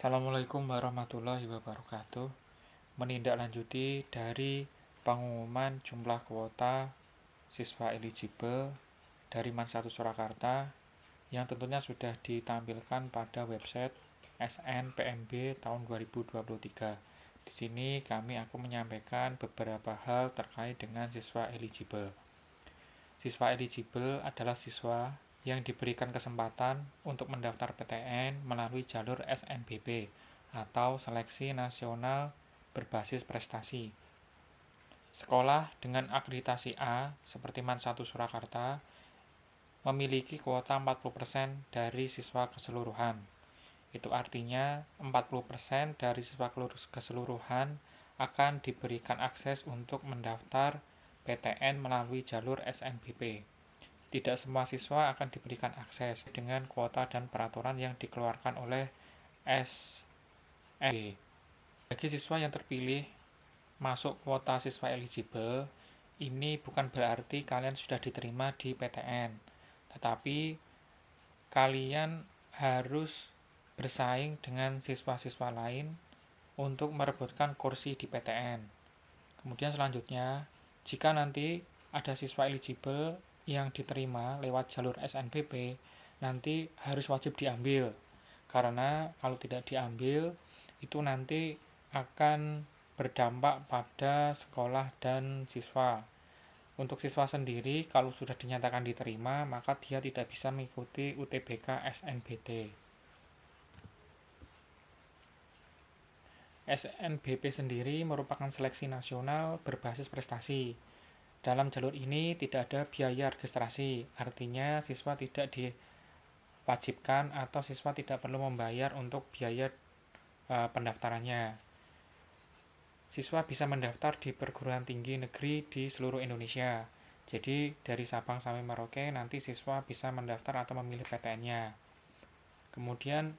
Assalamualaikum warahmatullahi wabarakatuh. Menindaklanjuti dari pengumuman jumlah kuota siswa eligible dari MAN 1 Surakarta yang tentunya sudah ditampilkan pada website SNPMB tahun 2023. Di sini kami akan menyampaikan beberapa hal terkait dengan siswa eligible. Siswa eligible adalah siswa yang diberikan kesempatan untuk mendaftar PTN melalui jalur SNBP atau Seleksi Nasional Berbasis Prestasi. Sekolah dengan akreditasi A seperti MAN 1 Surakarta memiliki kuota 40% dari siswa keseluruhan. Itu artinya 40% dari siswa keseluruhan akan diberikan akses untuk mendaftar PTN melalui jalur SNBP. Tidak semua siswa akan diberikan akses dengan kuota dan peraturan yang dikeluarkan oleh SNBP. Bagi siswa yang terpilih masuk kuota siswa eligible, ini bukan berarti kalian sudah diterima di PTN, tetapi kalian harus bersaing dengan siswa-siswa lain untuk merebutkan kursi di PTN. Kemudian selanjutnya, jika nanti ada siswa eligible yang diterima lewat jalur SNBP, nanti harus wajib diambil. Karena kalau tidak diambil, itu nanti akan berdampak pada sekolah dan siswa. Untuk siswa sendiri, kalau sudah dinyatakan diterima, maka dia tidak bisa mengikuti UTBK SNBT. SNBP sendiri merupakan seleksi nasional berbasis prestasi. Dalam jalur ini tidak ada biaya registrasi, artinya siswa tidak diwajibkan atau siswa tidak perlu membayar untuk biaya pendaftarannya. Siswa bisa mendaftar di perguruan tinggi negeri di seluruh Indonesia. Jadi dari Sabang sampai Merauke nanti siswa bisa mendaftar atau memilih PTN-nya. Kemudian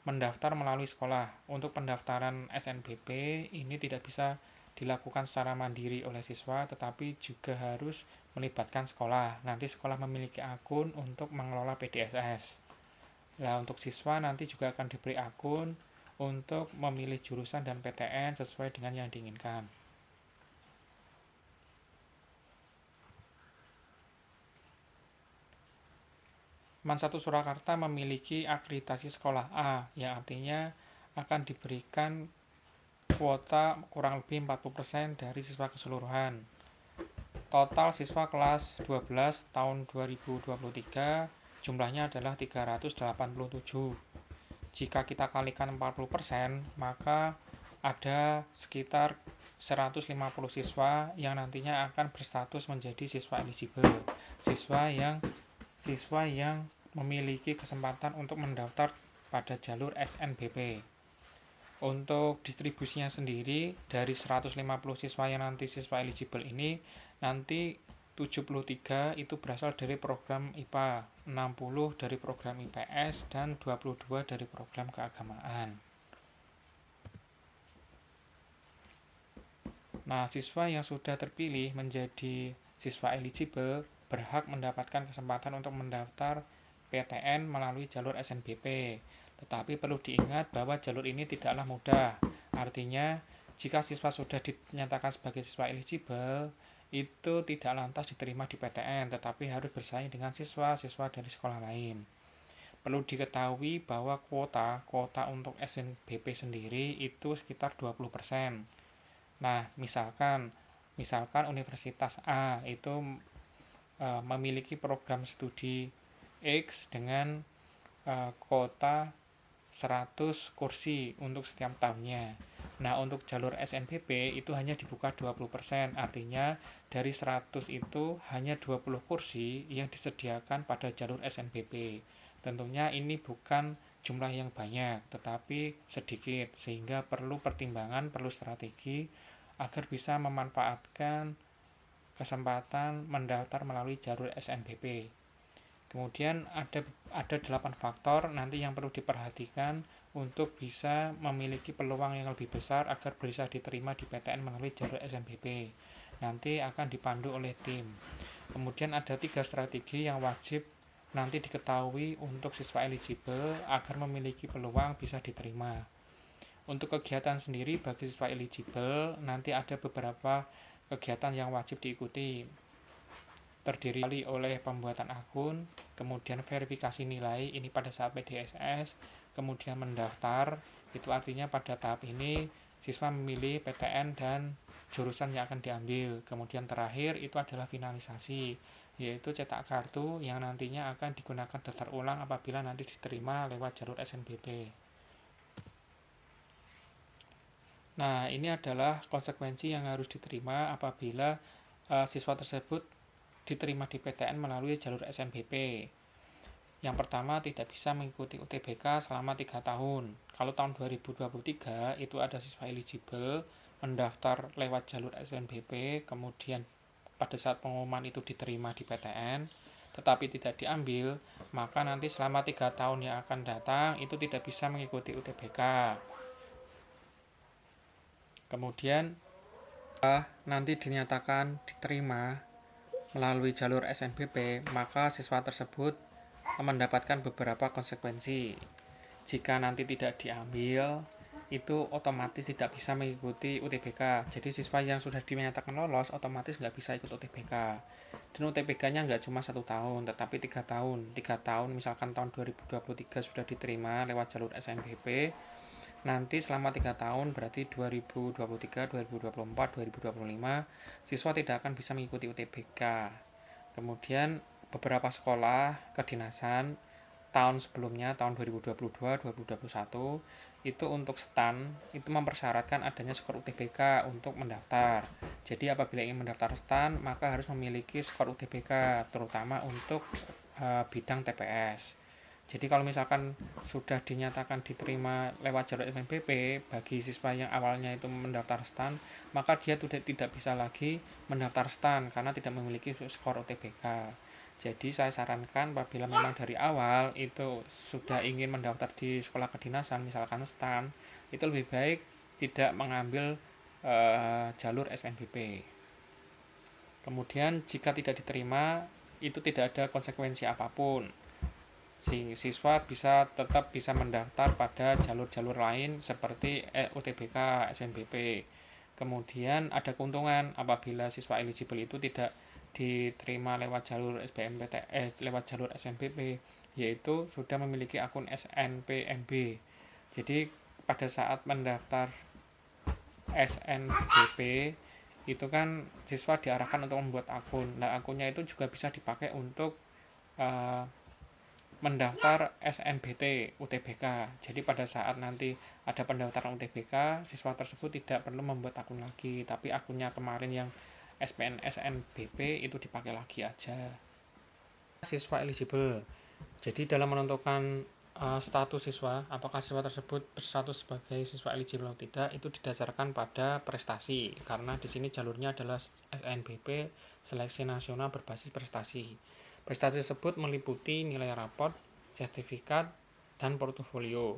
mendaftar melalui sekolah. Untuk pendaftaran SNBP ini tidak bisa dilakukan secara mandiri oleh siswa, tetapi juga harus melibatkan sekolah. Nanti sekolah memiliki akun untuk mengelola PDSS. Nah, untuk siswa nanti juga akan diberi akun untuk memilih jurusan dan PTN sesuai dengan yang diinginkan. MAN 1 Surakarta memiliki akreditasi sekolah A, yang artinya akan diberikan kuota kurang lebih 40% dari siswa keseluruhan. Total siswa kelas 12 tahun 2023 jumlahnya adalah 387. Jika kita kalikan 40%, maka ada sekitar 150 siswa yang nantinya akan berstatus menjadi siswa eligible. Siswa yang memiliki kesempatan untuk mendaftar pada jalur SNBP. Untuk distribusinya sendiri, dari 150 siswa yang nanti siswa eligible ini, nanti 73 itu berasal dari program IPA, 60 dari program IPS, dan 22 dari program keagamaan. Nah, siswa yang sudah terpilih menjadi siswa eligible berhak mendapatkan kesempatan untuk mendaftar PTN melalui jalur SNBP. Tetapi perlu diingat bahwa jalur ini tidaklah mudah. Artinya, jika siswa sudah dinyatakan sebagai siswa eligible, itu tidak lantas diterima di PTN, tetapi harus bersaing dengan siswa-siswa dari sekolah lain. Perlu diketahui bahwa kuota untuk SNBP sendiri itu sekitar 20%. Nah, misalkan Universitas A itu memiliki program studi X dengan kuota 100 kursi untuk setiap tahunnya. Nah, untuk jalur SNBP itu hanya dibuka 20%, artinya dari 100 itu hanya 20 kursi yang disediakan pada jalur SNBP. Tentunya ini bukan jumlah yang banyak, tetapi sedikit, sehingga perlu pertimbangan, perlu strategi agar bisa memanfaatkan kesempatan mendaftar melalui jalur SNBP. Kemudian ada 8 faktor nanti yang perlu diperhatikan untuk bisa memiliki peluang yang lebih besar agar bisa diterima di PTN melalui jalur SNBP. Nanti akan dipandu oleh tim. Kemudian ada 3 strategi yang wajib nanti diketahui untuk siswa eligible agar memiliki peluang bisa diterima. Untuk kegiatan sendiri bagi siswa eligible nanti ada beberapa kegiatan yang wajib diikuti. Terdiri oleh pembuatan akun, kemudian verifikasi nilai ini pada saat PDSS, kemudian mendaftar. Itu artinya pada tahap ini siswa memilih PTN dan jurusan yang akan diambil. Kemudian terakhir itu adalah finalisasi, yaitu cetak kartu yang nantinya akan digunakan daftar ulang apabila nanti diterima lewat jalur SNBP. Nah, ini adalah konsekuensi yang harus diterima apabila siswa tersebut diterima di PTN melalui jalur SNBP. Yang pertama, tidak bisa mengikuti UTBK selama 3 tahun. Kalau tahun 2023 itu ada siswa eligible mendaftar lewat jalur SNBP, kemudian pada saat pengumuman itu diterima di PTN, tetapi tidak diambil, maka nanti selama 3 tahun yang akan datang itu tidak bisa mengikuti UTBK. Kemudian nanti dinyatakan diterima melalui jalur SNBP, maka siswa tersebut mendapatkan beberapa konsekuensi. Jika nanti tidak diambil, itu otomatis tidak bisa mengikuti UTBK. Jadi siswa yang sudah dinyatakan lolos otomatis nggak bisa ikut UTBK. Dan UTBK-nya nggak cuma 1 tahun, tetapi 3 tahun. 3 tahun misalkan tahun 2023 sudah diterima lewat jalur SNBP, nanti selama 3 tahun berarti 2023, 2024, 2025 siswa tidak akan bisa mengikuti UTBK. Kemudian beberapa sekolah kedinasan tahun sebelumnya, tahun 2022, 2021 itu untuk STAN itu mempersyaratkan adanya skor UTBK untuk mendaftar. Jadi apabila ingin mendaftar STAN maka harus memiliki skor UTBK terutama untuk bidang TPS. Jadi kalau misalkan sudah dinyatakan diterima lewat jalur SNBP bagi siswa yang awalnya itu mendaftar STAN, maka dia tidak bisa lagi mendaftar STAN karena tidak memiliki skor UTBK. Jadi saya sarankan apabila memang dari awal itu sudah ingin mendaftar di sekolah kedinasan misalkan STAN, itu lebih baik tidak mengambil jalur SNBP. Kemudian jika tidak diterima itu tidak ada konsekuensi apapun. Siswa tetap bisa mendaftar pada jalur-jalur lain seperti UTBK, SNBP. Kemudian ada keuntungan apabila siswa eligible itu tidak diterima lewat jalur lewat jalur SNBP, yaitu sudah memiliki akun SNPMB. Jadi pada saat mendaftar SNBP itu kan siswa diarahkan untuk membuat akun. Nah, akunnya itu juga bisa dipakai untuk mendaftar SNBT UTBK. Jadi pada saat nanti ada pendaftaran UTBK, siswa tersebut tidak perlu membuat akun lagi, tapi akunnya kemarin yang SPN SNBP itu dipakai lagi aja. Siswa eligible. Jadi dalam menentukan status siswa, apakah siswa tersebut berstatus sebagai siswa eligible atau tidak, itu didasarkan pada prestasi. Karena di sini jalurnya adalah SNBP, seleksi nasional berbasis prestasi. Prestasi tersebut meliputi nilai raport, sertifikat, dan portofolio.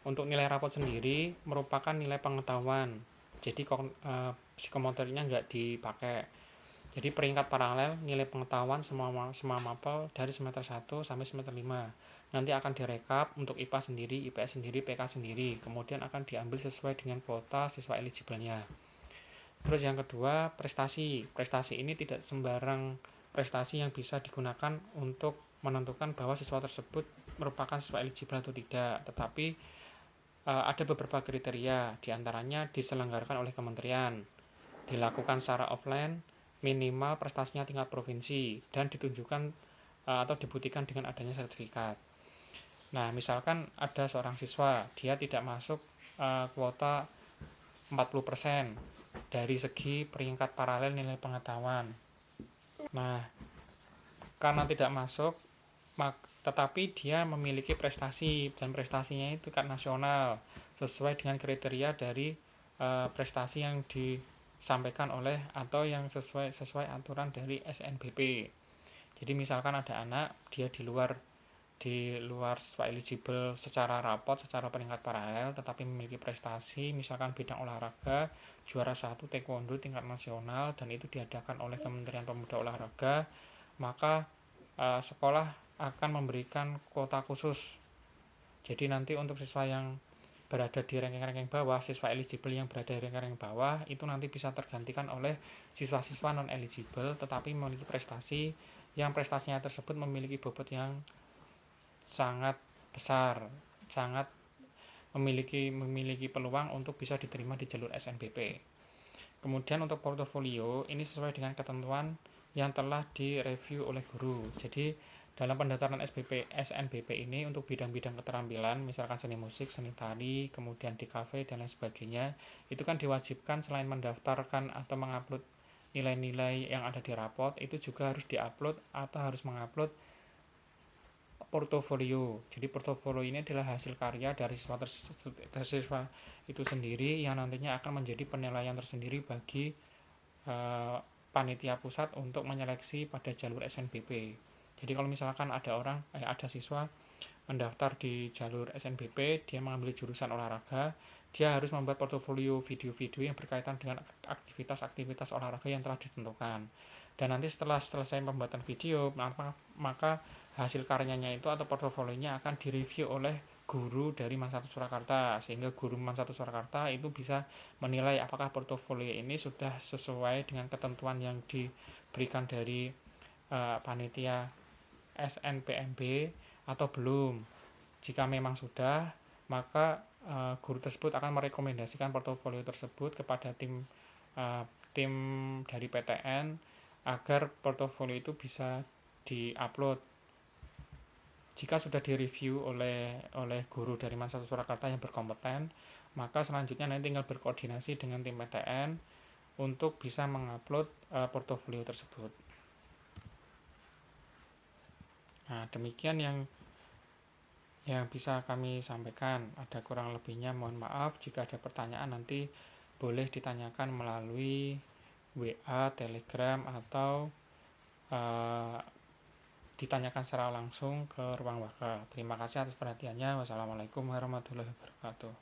Untuk nilai raport sendiri merupakan nilai pengetahuan, jadi psikomotoriknya nggak dipakai. Jadi peringkat paralel nilai pengetahuan semua mapel dari semester 1 sampai semester 5. Nanti akan direkap untuk IPA sendiri, IPS sendiri, PK sendiri. Kemudian akan diambil sesuai dengan kuota siswa eligible-nya. Terus yang kedua, prestasi. Prestasi ini tidak sembarang prestasi yang bisa digunakan untuk menentukan bahwa siswa tersebut merupakan siswa eligible atau tidak, tetapi ada beberapa kriteria, diantaranya diselenggarakan oleh kementerian, dilakukan secara offline, minimal prestasinya tingkat provinsi, dan ditunjukkan atau dibuktikan dengan adanya sertifikat. Nah, misalkan ada seorang siswa, dia tidak masuk kuota 40% dari segi peringkat paralel nilai pengetahuan. Nah, karena tidak masuk, tetapi dia memiliki prestasi, dan prestasinya itu tingkat nasional, sesuai dengan kriteria dari prestasi yang disampaikan oleh atau yang sesuai aturan dari SNBP. Jadi misalkan ada anak, dia di luar siswa eligible secara raport, secara peringkat paralel, tetapi memiliki prestasi, misalkan bidang olahraga, juara 1 taekwondo tingkat nasional, dan itu diadakan oleh Kementerian Pemuda Olahraga, maka sekolah akan memberikan kuota khusus. Jadi nanti untuk siswa yang berada di ranking-ranking bawah, siswa eligible yang berada di ranking bawah itu nanti bisa tergantikan oleh siswa-siswa non eligible tetapi memiliki prestasi yang prestasinya tersebut memiliki bobot yang sangat besar, sangat memiliki peluang untuk bisa diterima di jalur SNBP. Kemudian untuk portofolio ini sesuai dengan ketentuan yang telah direview oleh guru. Jadi dalam pendaftaran SNBP ini untuk bidang-bidang keterampilan, misalkan seni musik, seni tari, kemudian di kafe dan lain sebagainya, itu kan diwajibkan selain mendaftarkan atau mengupload nilai-nilai yang ada di rapot, itu juga harus diupload atau harus mengupload portofolio. Jadi portofolio ini adalah hasil karya dari siswa itu sendiri yang nantinya akan menjadi penilaian tersendiri bagi panitia pusat untuk menyeleksi pada jalur SNBP. Jadi kalau misalkan ada siswa mendaftar di jalur SNBP, dia mengambil jurusan olahraga, dia harus membuat portofolio video-video yang berkaitan dengan aktivitas-aktivitas olahraga yang telah ditentukan. Dan nanti setelah selesai pembuatan video, maka hasil karyanya itu atau portofolionya akan direview oleh guru dari Man 1 Surakarta, sehingga guru Man 1 Surakarta itu bisa menilai apakah portofolio ini sudah sesuai dengan ketentuan yang diberikan dari panitia SNPMB atau belum. Jika memang sudah, maka guru tersebut akan merekomendasikan portofolio tersebut kepada tim dari PTN agar portofolio itu bisa diupload. Jika sudah direview oleh guru dari Man 1 Surakarta yang berkompeten, maka selanjutnya nanti tinggal berkoordinasi dengan tim PTN untuk bisa mengupload portofolio tersebut. Nah, demikian yang bisa kami sampaikan. Ada kurang lebihnya mohon maaf. Jika ada pertanyaan nanti boleh ditanyakan melalui WA, Telegram, atau ditanyakan secara langsung ke ruang waka. Terima kasih atas perhatiannya. Wassalamualaikum warahmatullahi wabarakatuh.